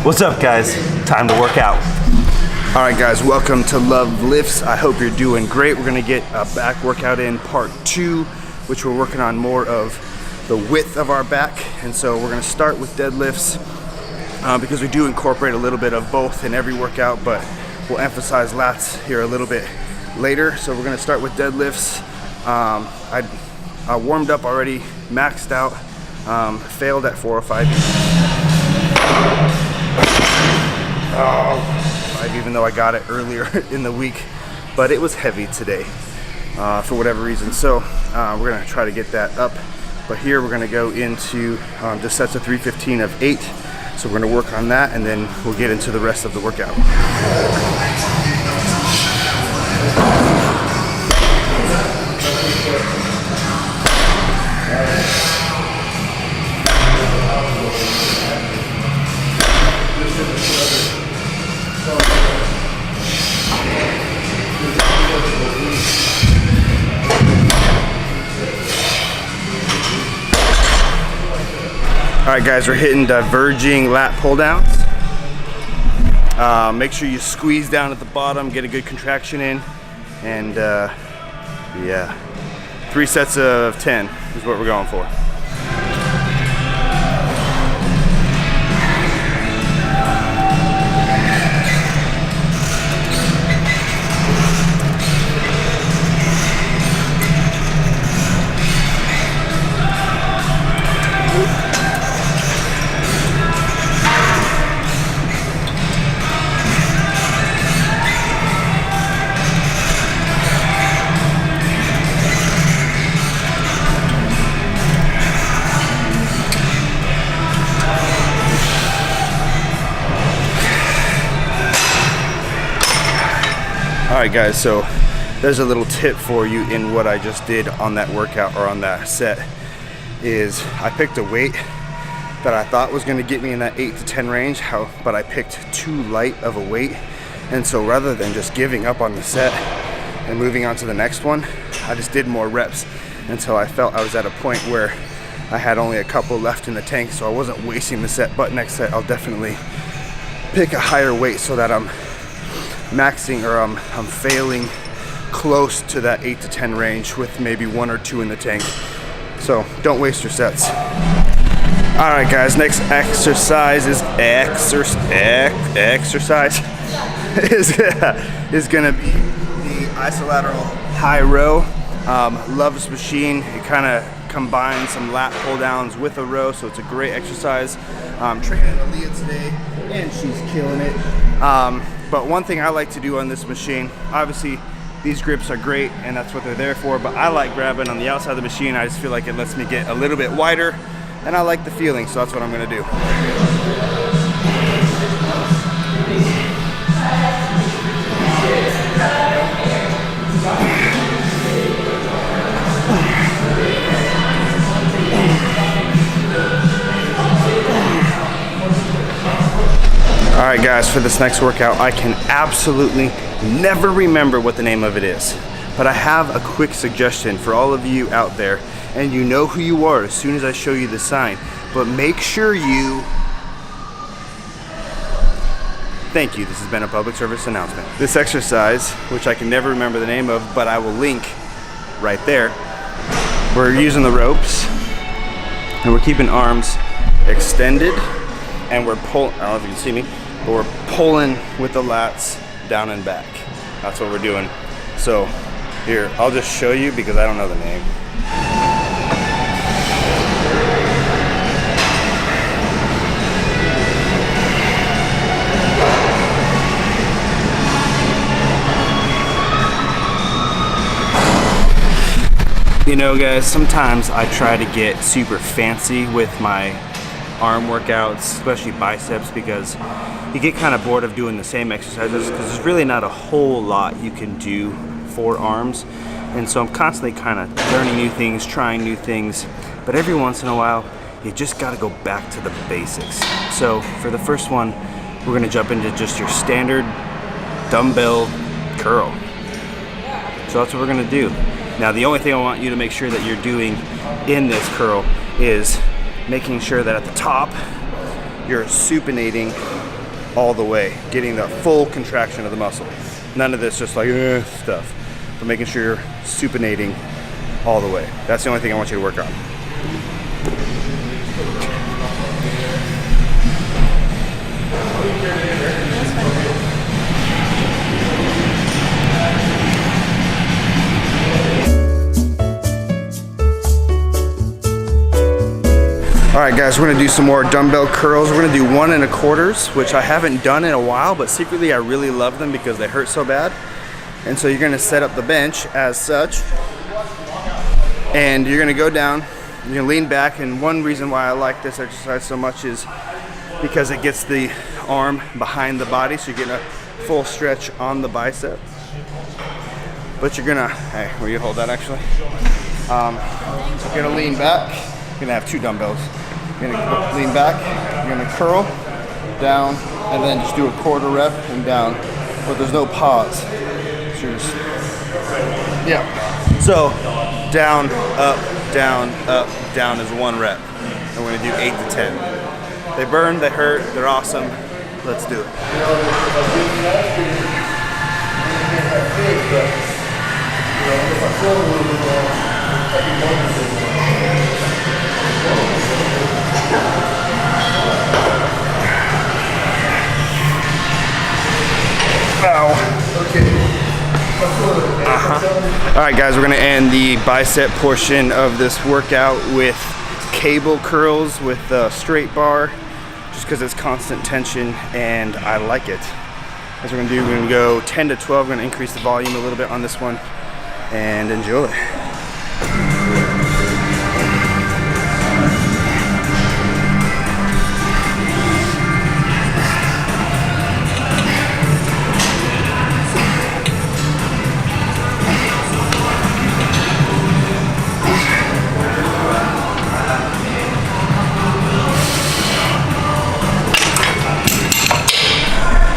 What's up, guys? Time to work out. All right, guys, welcome to Love Lifts. I hope you're doing great. We're gonna get a back workout in part 2, which we're working on more of the width of our back. And so we're gonna start with deadlifts because we do incorporate a little bit of both in every workout, but we'll emphasize lats here a little bit later. So we're gonna start with deadlifts. I warmed up already, maxed out, failed at 405. Even though I got it earlier in the week, but it was heavy today for whatever reason. So we're gonna try to get that up. But here we're gonna go into just sets of 315 of 8. So we're gonna work on that and then we'll get into the rest of the workout. All right, guys, we're hitting diverging lat pull downs. Make sure you squeeze down at the bottom, get a good contraction in, and yeah, 3 sets of 10 is what we're going for. Alright guys, so there's a little tip for you in what I just did on that workout or on that set. Is I picked a weight that I thought was going to get me in that 8 to 10 range, but I picked too light of a weight, and so rather than just giving up on the set and moving on to the next one, I just did more reps until I felt I was at a point where I had only a couple left in the tank, so I wasn't wasting the set. But next set I'll definitely pick a higher weight so that I'm maxing, or I'm failing close to that 8 to 10 range with maybe 1 or 2 in the tank. So don't waste your sets. All right, guys, next exercise is is gonna be the isolateral high row. Love this machine. It kind of combines some lat pull downs with a row, so it's a great exercise. I'm training Aaliyah today, and she's killing it. But one thing I like to do on this machine, obviously these grips are great and that's what they're there for, but I like grabbing on the outside of the machine. I just feel like it lets me get a little bit wider and I like the feeling, so that's what I'm gonna do. All right, guys, for this next workout, I can absolutely never remember what the name of it is, but I have a quick suggestion for all of you out there, and you know who you are as soon as I show you the sign, but make sure you... Thank you, this has been a public service announcement. This exercise, which I can never remember the name of, but I will link right there, we're using the ropes, and we're keeping arms extended, and we're pulling, I don't know if you can see me, but we're pulling with the lats down and back. That's what we're doing. So here, I'll just show you because I don't know the name. You know, guys, sometimes I try to get super fancy with my arm workouts, especially biceps, because you get kind of bored of doing the same exercises because there's really not a whole lot you can do for arms. And so I'm constantly kind of learning new things, trying new things, but every once in a while you just got to go back to the basics. So for the first one, we're going to jump into just your standard dumbbell curl. So that's what we're going to do. Now the only thing I want you to make sure that you're doing in this curl is making sure that at the top you're supinating all the way, getting the full contraction of the muscle. None of this just like stuff, but making sure you're supinating all the way. That's the only thing I want you to work on. All right guys, we're gonna do some more dumbbell curls. We're gonna do 1 1/4s, which I haven't done in a while, but secretly I really love them because they hurt so bad. And so you're gonna set up the bench as such, and you're gonna go down, you're gonna lean back, and one reason why I like this exercise so much is because it gets the arm behind the body, so you're getting a full stretch on the bicep. But you're gonna, hey, will you hold that actually? You're gonna lean back. You're gonna have 2 dumbbells. You're gonna lean back, you're gonna curl, down, and then just do a 1/4 rep and down, but there's no pause. So you're just, yeah. So down, up, down is 1 rep. And we're gonna do 8 to 10. They burn, they hurt, they're awesome. Let's do it. All right guys, we're gonna end the bicep portion of this workout with cable curls with a straight bar, just because it's constant tension and I like it. As we're gonna do, we're gonna go 10 to 12. We're gonna increase the volume a little bit on this one and enjoy.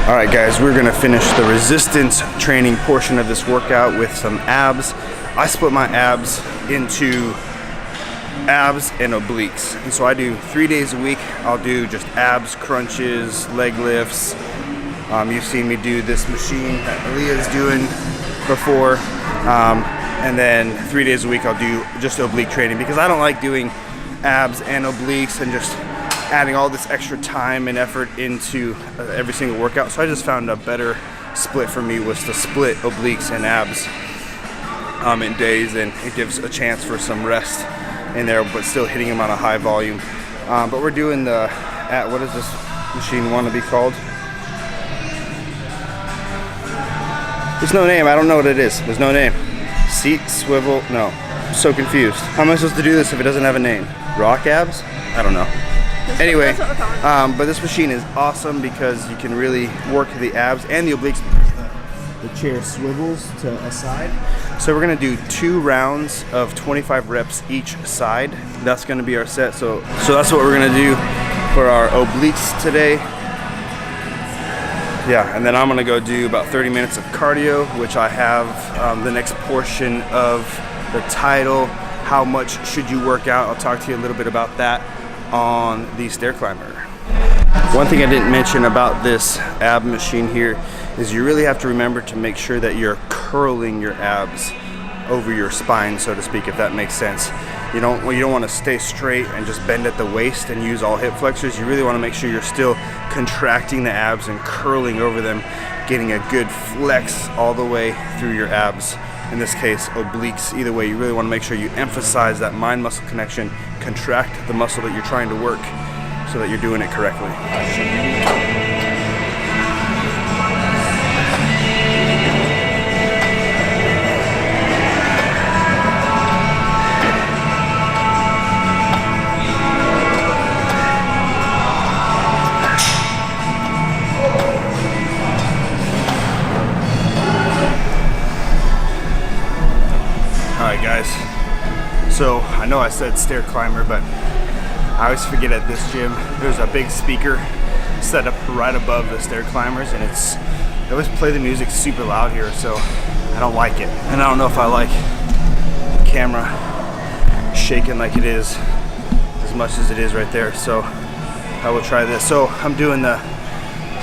All right guys, we're gonna finish the resistance training portion of this workout with some abs. I split my abs into abs and obliques. And so I do 3 days a week. I'll do just abs, crunches, leg lifts. You've seen me do this machine that Leah's doing before. And then 3 days a week I'll do just oblique training because I don't like doing abs and obliques and just adding all this extra time and effort into every single workout. So I just found a better split for me was to split obliques and abs in days, and it gives a chance for some rest in there, but still hitting them on a high volume. But we're doing the, what does this machine want to be called? There's no name, I don't know what it is. There's no name. Seat, swivel, no. I'm so confused. How am I supposed to do this if it doesn't have a name? Rock abs? I don't know. Anyway, but this machine is awesome because you can really work the abs and the obliques because the chair swivels to a side. So we're gonna do 2 rounds of 25 reps each side. That's gonna be our set. So that's what we're gonna do for our obliques today. Yeah, and then I'm gonna go do about 30 minutes of cardio, which I have the next portion of the title, how much should you work out? I'll talk to you a little bit about that on the stair climber. One thing I didn't mention about this ab machine here is you really have to remember to make sure that you're curling your abs over your spine, so to speak, if that makes sense. You don't want to stay straight and just bend at the waist and use all hip flexors. You really want to make sure you're still contracting the abs and curling over them, getting a good flex all the way through your abs. In this case, obliques. Either way, you really want to make sure you emphasize that mind-muscle connection, contract the muscle that you're trying to work so that you're doing it correctly. Alright guys, so I know I said stair climber, but I always forget at this gym there's a big speaker set up right above the stair climbers, and they always play the music super loud here, so I don't like it. And I don't know if I like camera shaking like it is, as much as it is right there. So I will try this. So I'm doing the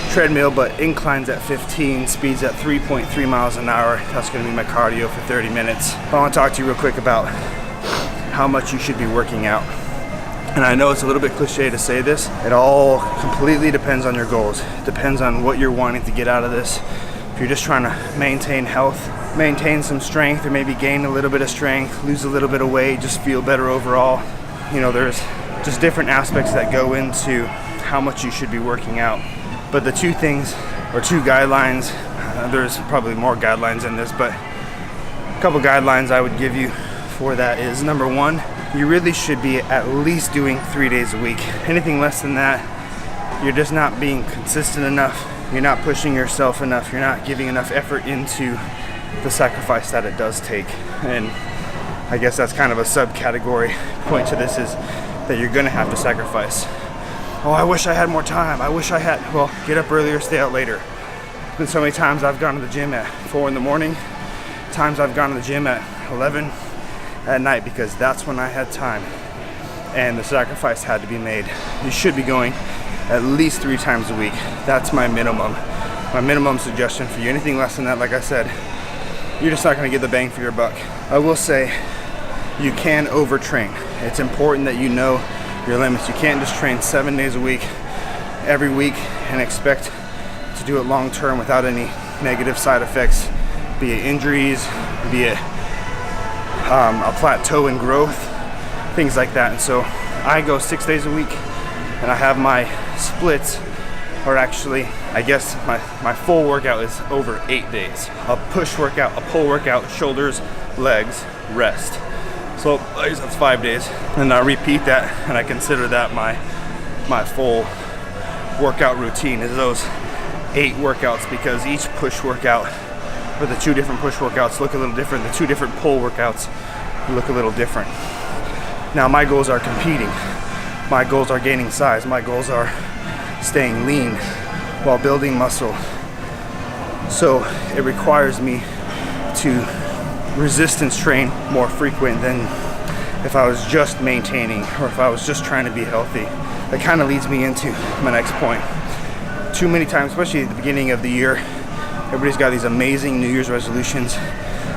treadmill, but inclines at 15, speeds at 3.3 miles an hour. That's gonna be my cardio for 30 minutes. I wanna talk to you real quick about how much you should be working out. And I know it's a little bit cliche to say this. It all completely depends on your goals. It depends on what you're wanting to get out of this. If you're just trying to maintain health, maintain some strength, or maybe gain a little bit of strength, lose a little bit of weight, just feel better overall. You know, there's just different aspects that go into how much you should be working out. But the two things, or two guidelines, there's probably more guidelines in this, but a couple guidelines I would give you for that is, number one, you really should be at least doing 3 days a week. Anything less than that, you're just not being consistent enough. You're not pushing yourself enough. You're not giving enough effort into the sacrifice that it does take. And I guess that's kind of a subcategory point to this, is that you're gonna have to sacrifice. Oh, I wish I had more time. I wish I had, well, get up earlier, stay out later. There's been so many times I've gone to the gym at 4 in the morning, times I've gone to the gym at 11 at night, because that's when I had time and the sacrifice had to be made. You should be going at least 3 times a week. That's my minimum suggestion for you. Anything less than that, like I said, you're just not gonna get the bang for your buck. I will say, you can overtrain. It's important that you know your limits. You can't just train 7 days a week, every week, and expect to do it long term without any negative side effects, be it injuries, be it a plateau in growth, things like that. And so I go 6 days a week, and I have my splits, or actually, I guess my full workout is over 8 days. A push workout, a pull workout, shoulders, legs, rest. So I guess that's 5 days. And I repeat that, and I consider that my full workout routine, is those 8 workouts, because each push workout, or the 2 different push workouts, look a little different. The 2 different pull workouts look a little different. Now my goals are competing. My goals are gaining size. My goals are staying lean while building muscle. So it requires me to resistance train more frequent than if I was just maintaining, or if I was just trying to be healthy. That kind of leads me into my next point. Too many times, especially at the beginning of the year, everybody's got these amazing New Year's resolutions,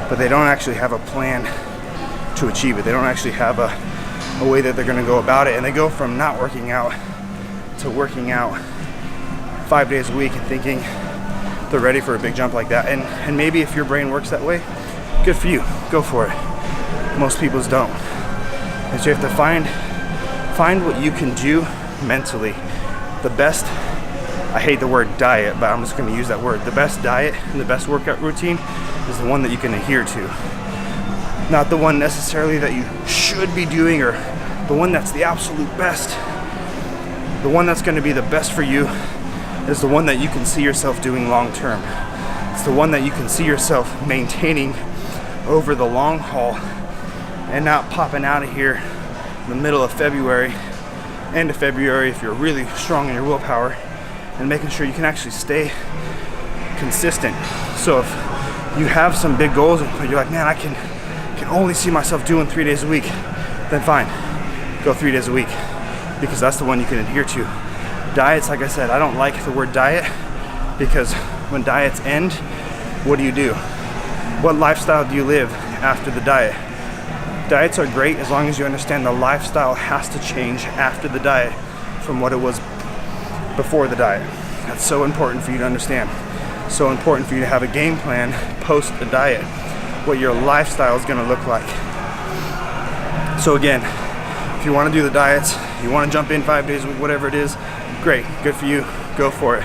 but they don't actually have a plan to achieve it. They don't actually have a way that they're gonna go about it. And they go from not working out to working out 5 days a week and thinking they're ready for a big jump like that. And maybe if your brain works that way, good for you, go for it. Most people's don't. And so you have to find what you can do mentally. The best, I hate the word diet, but I'm just gonna use that word. The best diet and the best workout routine is the one that you can adhere to. Not the one necessarily that you should be doing, or the one that's the absolute best. The one that's gonna be the best for you is the one that you can see yourself doing long term. It's the one that you can see yourself maintaining over the long haul, and not popping out of here in the middle of February, end of February, if you're really strong in your willpower, and making sure you can actually stay consistent. So if you have some big goals, but you're like, man, I can only see myself doing 3 days a week, then fine, go 3 days a week, because that's the one you can adhere to. Diets, like I said, I don't like the word diet, because when diets end, what do? What lifestyle do you live after the diet? Diets are great as long as you understand the lifestyle has to change after the diet from what it was before the diet. That's so important for you to understand. So important for you to have a game plan post the diet, what your lifestyle is going to look like. So again, if you want to do the diets, you want to jump in 5 days a week, whatever it is, great, good for you, go for it.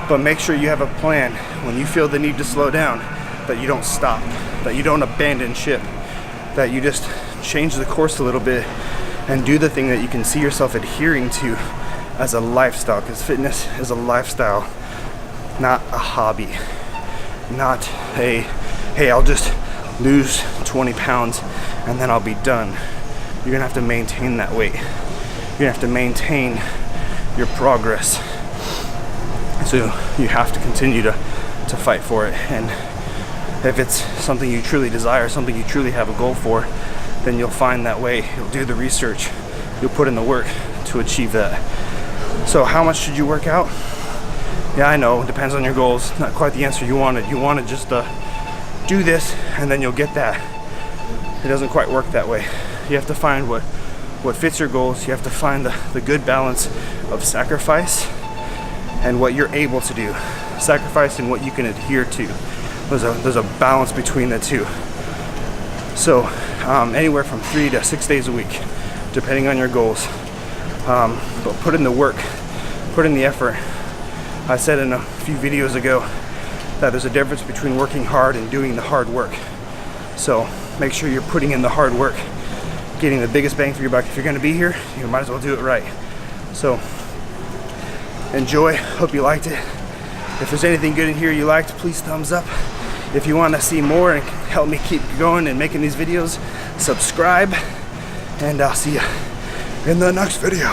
But make sure you have a plan when you feel the need to slow down, that you don't stop, that you don't abandon ship, that you just change the course a little bit and do the thing that you can see yourself adhering to as a lifestyle, because fitness is a lifestyle, not a hobby, not a, hey, I'll just lose 20 pounds and then I'll be done. You're gonna have to maintain that weight. You're gonna have to maintain your progress. So you have to continue to fight for it. And If it's something you truly desire, something you truly have a goal for, then you'll find that way. You'll do the research, you'll put in the work to achieve that. So how much should you work out? Yeah, I know, it depends on your goals. Not quite the answer you wanted. You wanted just to do this and then you'll get that. It doesn't quite work that way. You have to find what fits your goals. You have to find the good balance of sacrifice and what you're able to do. Sacrifice and what you can adhere to. There's a balance between the two. So anywhere from 3 to 6 days a week, depending on your goals. But put in the work, put in the effort. I said in a few videos ago that there's a difference between working hard and doing the hard work. So make sure you're putting in the hard work, getting the biggest bang for your buck. If you're gonna be here, you might as well do it right. So enjoy, hope you liked it. If there's anything good in here you liked, please thumbs up. If you want to see more and help me keep going and making these videos, subscribe, and I'll see you in the next video.